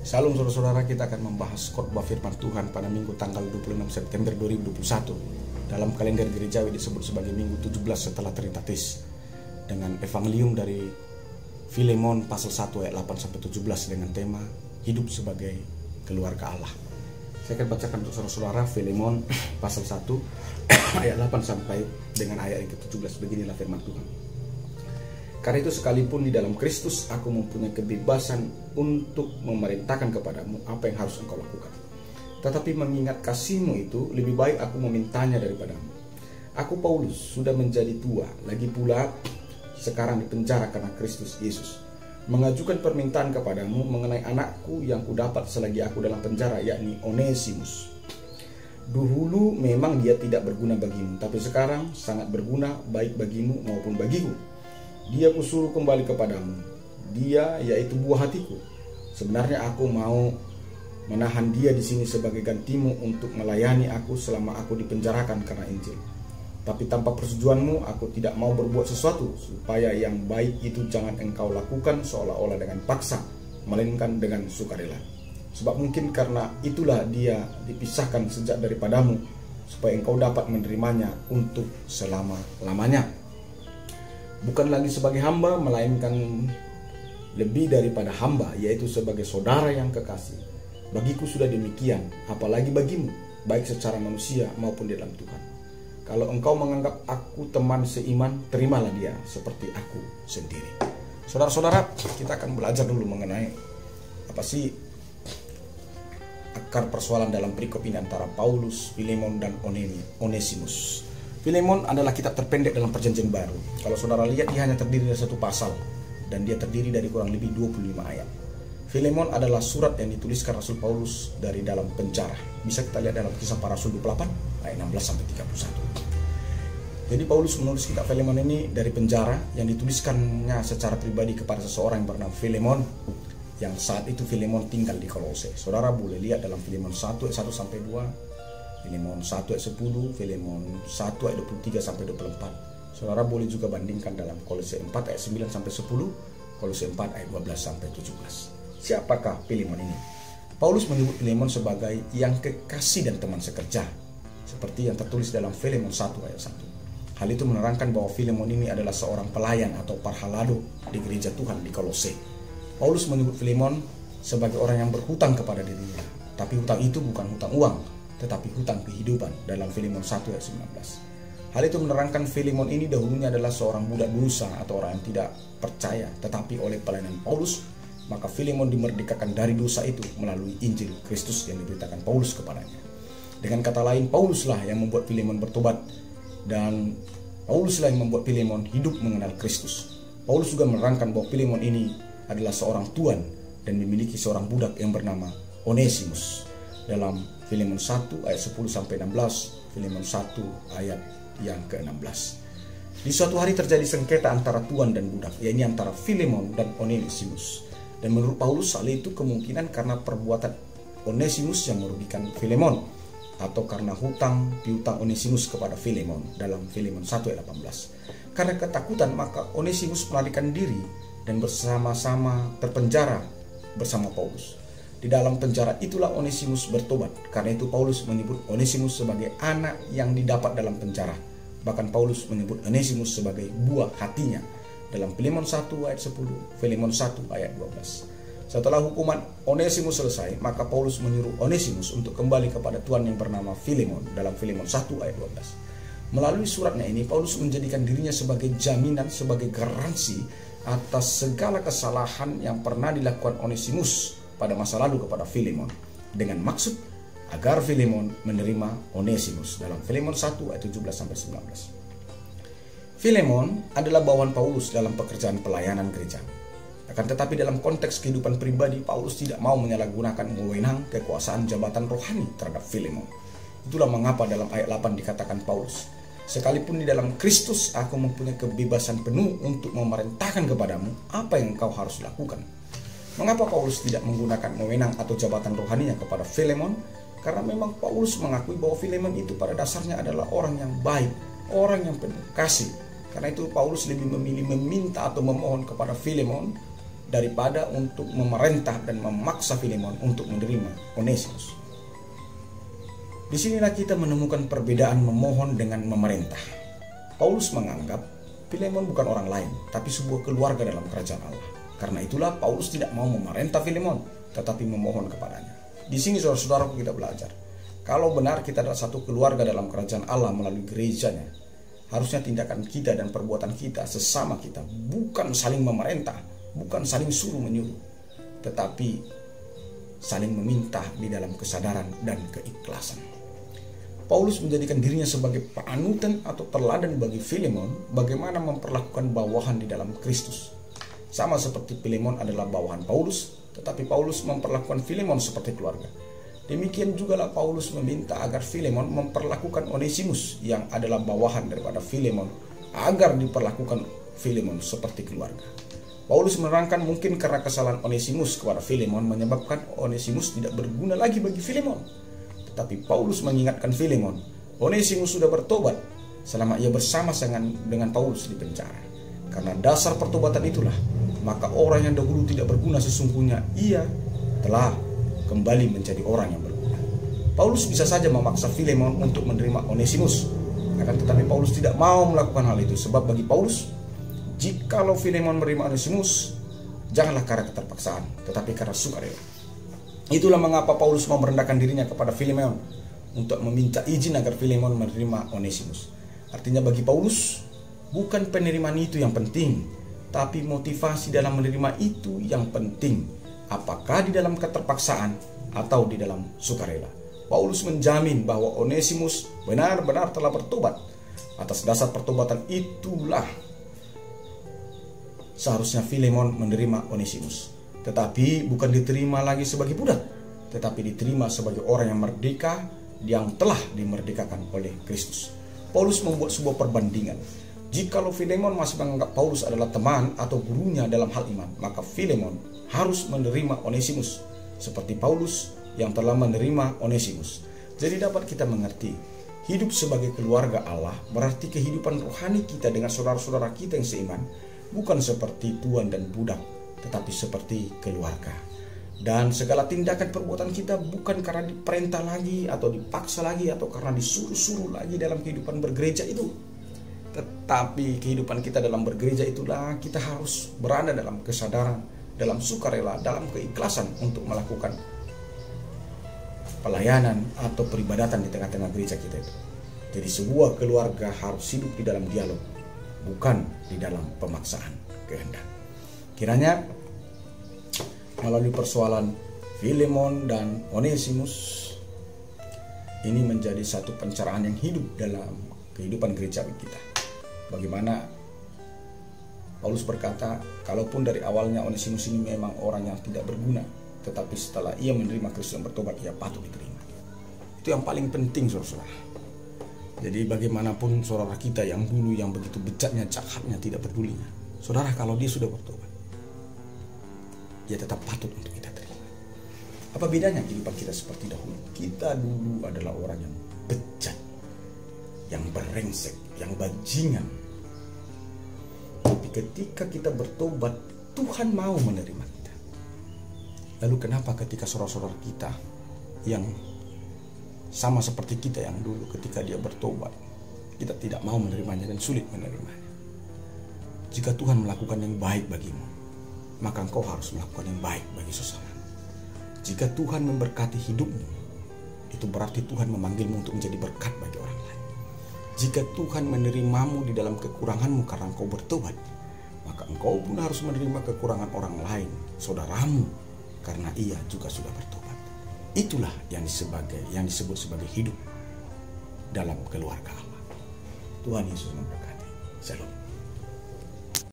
Salam saudara-saudara, kita akan membahas khotbah firman Tuhan pada minggu tanggal 26 September 2021. Dalam kalender gerejawi disebut sebagai minggu 17 setelah Trinitatis, dengan evangelium dari Filemon pasal 1 ayat 8-17 dengan tema hidup sebagai keluarga Allah. Saya akan bacakan untuk saudara-saudara Filemon pasal 1 ayat 8 sampai dengan ayat yang ke-17. Beginilah firman Tuhan. Karena itu sekalipun di dalam Kristus aku mempunyai kebebasan untuk memerintahkan kepadamu apa yang harus engkau lakukan. Tetapi mengingat kasihmu itu lebih baik aku memintanya daripadamu. Aku Paulus sudah menjadi tua, lagi pula sekarang dipenjara karena Kristus Yesus, mengajukan permintaan kepadamu mengenai anakku yang kudapat selagi aku dalam penjara, yakni Onesimus. Dahulu memang dia tidak berguna bagimu, tapi sekarang sangat berguna baik bagimu maupun bagiku. Dia kusuruh kembali kepadamu. Dia yaitu buah hatiku. Sebenarnya aku mau menahan dia di sini sebagai gantimu untuk melayani aku selama aku dipenjarakan karena Injil. Tapi tanpa persetujuanmu aku tidak mau berbuat sesuatu supaya yang baik itu jangan engkau lakukan seolah-olah dengan paksa, melainkan dengan sukarela. Sebab mungkin karena itulah dia dipisahkan sejak daripadamu, supaya engkau dapat menerimanya untuk selama-lamanya. Bukan lagi sebagai hamba, melainkan lebih daripada hamba, yaitu sebagai saudara yang kekasih. Bagiku sudah demikian, apalagi bagimu, baik secara manusia maupun di dalam Tuhan. Kalau engkau menganggap aku teman seiman, terimalah dia seperti aku sendiri. Saudara-saudara, kita akan belajar dulu mengenai apa sih akar persoalan dalam perikop ini antara Paulus, Filemon, dan Onesimus. Filemon adalah kitab terpendek dalam Perjanjian Baru. Kalau saudara lihat, dia hanya terdiri dari satu pasal, dan dia terdiri dari kurang lebih 25 ayat. Filemon adalah surat yang dituliskan Rasul Paulus dari dalam penjara. Bisa kita lihat dalam Kisah Para Rasul 28 ayat 16-31. Jadi Paulus menulis kitab Filemon ini dari penjara, yang dituliskannya secara pribadi kepada seseorang yang bernama Filemon, yang saat itu Filemon tinggal di Kolose. Saudara boleh lihat dalam Filemon 1 ayat 1-2, Filemon 1 ayat 10, Filemon 1 ayat 23-24. Saudara boleh juga bandingkan dalam Kolose 4 ayat 9-10, Kolose 4 ayat 12-17. Siapakah Filemon ini? Paulus menyebut Filemon sebagai yang kekasih dan teman sekerja, seperti yang tertulis dalam Filemon 1 ayat 1. Hal itu menerangkan bahwa Filemon ini adalah seorang pelayan atau parhalado di gereja Tuhan di Kolose. Paulus menyebut Filemon sebagai orang yang berhutang kepada dirinya, tapi hutang itu bukan hutang uang, tetapi hutang kehidupan dalam Filemon 1 ayat 19. Hal itu menerangkan Filemon ini dahulunya adalah seorang budak dosa atau orang yang tidak percaya, tetapi oleh pelayanan Paulus, maka Filemon dimerdekakan dari dosa itu melalui Injil Kristus yang diberitakan Paulus kepadanya. Dengan kata lain, Pauluslah yang membuat Filemon bertobat, dan Pauluslah yang membuat Filemon hidup mengenal Kristus. Paulus juga menerangkan bahwa Filemon ini adalah seorang tuan dan memiliki seorang budak yang bernama Onesimus. Dalam Filemon 1 ayat 10-16, Filemon 1 ayat yang ke-16. Di suatu hari terjadi sengketa antara tuan dan budak, yaitu antara Filemon dan Onesimus. Dan menurut Paulus, hal itu kemungkinan karena perbuatan Onesimus yang merugikan Filemon, atau karena piutang Onesimus kepada Filemon dalam Filemon 1 ayat 18. Karena ketakutan, maka Onesimus melarikan diri dan bersama-sama terpenjara bersama Paulus. Di dalam penjara itulah Onesimus bertobat. Karena itu Paulus menyebut Onesimus sebagai anak yang didapat dalam penjara. Bahkan Paulus menyebut Onesimus sebagai buah hatinya dalam Filemon 1 ayat 10, Filemon 1 ayat 12. Setelah hukuman Onesimus selesai, maka Paulus menyuruh Onesimus untuk kembali kepada tuan yang bernama Filemon dalam Filemon 1 ayat 12. Melalui suratnya ini, Paulus menjadikan dirinya sebagai jaminan, sebagai garansi atas segala kesalahan yang pernah dilakukan Onesimus pada masa lalu kepada Filemon, dengan maksud agar Filemon menerima Onesimus dalam Filemon 1 ayat 17-19. Filemon adalah bawahan Paulus dalam pekerjaan pelayanan gereja. Akan tetapi dalam konteks kehidupan pribadi, Paulus tidak mau menyalahgunakan wewenang kekuasaan jabatan rohani terhadap Filemon. Itulah mengapa dalam ayat 8 dikatakan Paulus, sekalipun di dalam Kristus aku mempunyai kebebasan penuh untuk memerintahkan kepadamu apa yang engkau harus lakukan. Mengapa Paulus tidak menggunakan wewenang atau jabatan rohaninya kepada Filemon? Karena memang Paulus mengakui bahwa Filemon itu pada dasarnya adalah orang yang baik, orang yang penuh kasih. Karena itu Paulus lebih memilih meminta atau memohon kepada Filemon daripada untuk memerintah dan memaksa Filemon untuk menerima Onesimus. Disinilah kita menemukan perbedaan memohon dengan memerintah. Paulus menganggap Filemon bukan orang lain, tapi sebuah keluarga dalam kerajaan Allah. Karena itulah Paulus tidak mau memerintah Filemon, tetapi memohon kepadanya. Di sini saudara-saudaraku kita belajar, kalau benar kita adalah satu keluarga dalam kerajaan Allah melalui gerejanya, harusnya tindakan kita dan perbuatan kita sesama kita bukan saling memerintah, bukan saling suruh menyuruh, tetapi saling meminta di dalam kesadaran dan keikhlasan. Paulus menjadikan dirinya sebagai panutan atau teladan bagi Filemon bagaimana memperlakukan bawahan di dalam Kristus. Sama seperti Filemon adalah bawahan Paulus, tetapi Paulus memperlakukan Filemon seperti keluarga. Demikian jugalah Paulus meminta agar Filemon memperlakukan Onesimus yang adalah bawahan daripada Filemon, agar diperlakukan Filemon seperti keluarga. Paulus menerangkan mungkin karena kesalahan Onesimus kepada Filemon menyebabkan Onesimus tidak berguna lagi bagi Filemon. Tetapi Paulus mengingatkan Filemon, Onesimus sudah bertobat selama ia bersama dengan Paulus di penjara. Karena dasar pertobatan itulah, maka orang yang dahulu tidak berguna sesungguhnya ia telah kembali menjadi orang yang berguna. Paulus bisa saja memaksa Filemon untuk menerima Onesimus, akan tetapi Paulus tidak mau melakukan hal itu, sebab bagi Paulus, jikalau Filemon menerima Onesimus, janganlah karena keterpaksaan, tetapi karena sukarela. Itulah mengapa Paulus mau merendahkan dirinya kepada Filemon untuk meminta izin agar Filemon menerima Onesimus. Artinya bagi Paulus, bukan penerimaan itu yang penting, tapi motivasi dalam menerima itu yang penting. Apakah di dalam keterpaksaan atau di dalam sukarela. Paulus menjamin bahwa Onesimus benar-benar telah bertobat. Atas dasar pertobatan itulah seharusnya Filemon menerima Onesimus. Tetapi bukan diterima lagi sebagai budak, tetapi diterima sebagai orang yang merdeka yang telah dimerdekakan oleh Kristus. Paulus membuat sebuah perbandingan. Jikalau Filemon masih menganggap Paulus adalah teman atau gurunya dalam hal iman, maka Filemon harus menerima Onesimus seperti Paulus yang telah menerima Onesimus. Jadi dapat kita mengerti, hidup sebagai keluarga Allah berarti kehidupan rohani kita dengan saudara-saudara kita yang seiman bukan seperti tuan dan budak, tetapi seperti keluarga. Dan segala tindakan perbuatan kita bukan karena diperintah lagi atau dipaksa lagi atau karena disuruh-suruh lagi dalam kehidupan bergereja itu. Tetapi kehidupan kita dalam bergereja itulah kita harus berada dalam kesadaran, dalam sukarela, dalam keikhlasan untuk melakukan pelayanan atau peribadatan di tengah-tengah gereja kita itu. Jadi sebuah keluarga harus hidup di dalam dialog, bukan di dalam pemaksaan kehendak. Kiranya melalui persoalan Filemon dan Onesimus ini menjadi satu pencerahan yang hidup dalam kehidupan gerejawi kita. Bagaimana Paulus berkata, kalaupun dari awalnya Onesimus ini memang orang yang tidak berguna, tetapi setelah ia menerima Kristus dan bertobat, ia patut diterima. Itu yang paling penting, saudara-saudara. Jadi bagaimanapun saudara kita yang dulu yang begitu bejatnya, jahatnya, tidak pedulinya, saudara, kalau dia sudah bertobat, dia tetap patut untuk kita terima. Apa bedanya kehidupan kita seperti dahulu? Kita dulu adalah orang yang bejat, yang berengsek, yang bajingan. Tapi ketika kita bertobat, Tuhan mau menerima kita. Lalu kenapa ketika saudara-saudara kita yang sama seperti kita yang dulu ketika dia bertobat, kita tidak mau menerimanya dan sulit menerimanya? Jika Tuhan melakukan yang baik bagimu, maka engkau harus melakukan yang baik bagi sesama. Jika Tuhan memberkati hidupmu, itu berarti Tuhan memanggilmu untuk menjadi berkat bagi orang lain. Jika Tuhan menerimamu di dalam kekuranganmu karena engkau bertobat, maka engkau pun harus menerima kekurangan orang lain, saudaramu, karena ia juga sudah bertobat. Itulah yang disebut sebagai hidup dalam keluarga Allah. Tuhan Yesus memberkati. Shalom.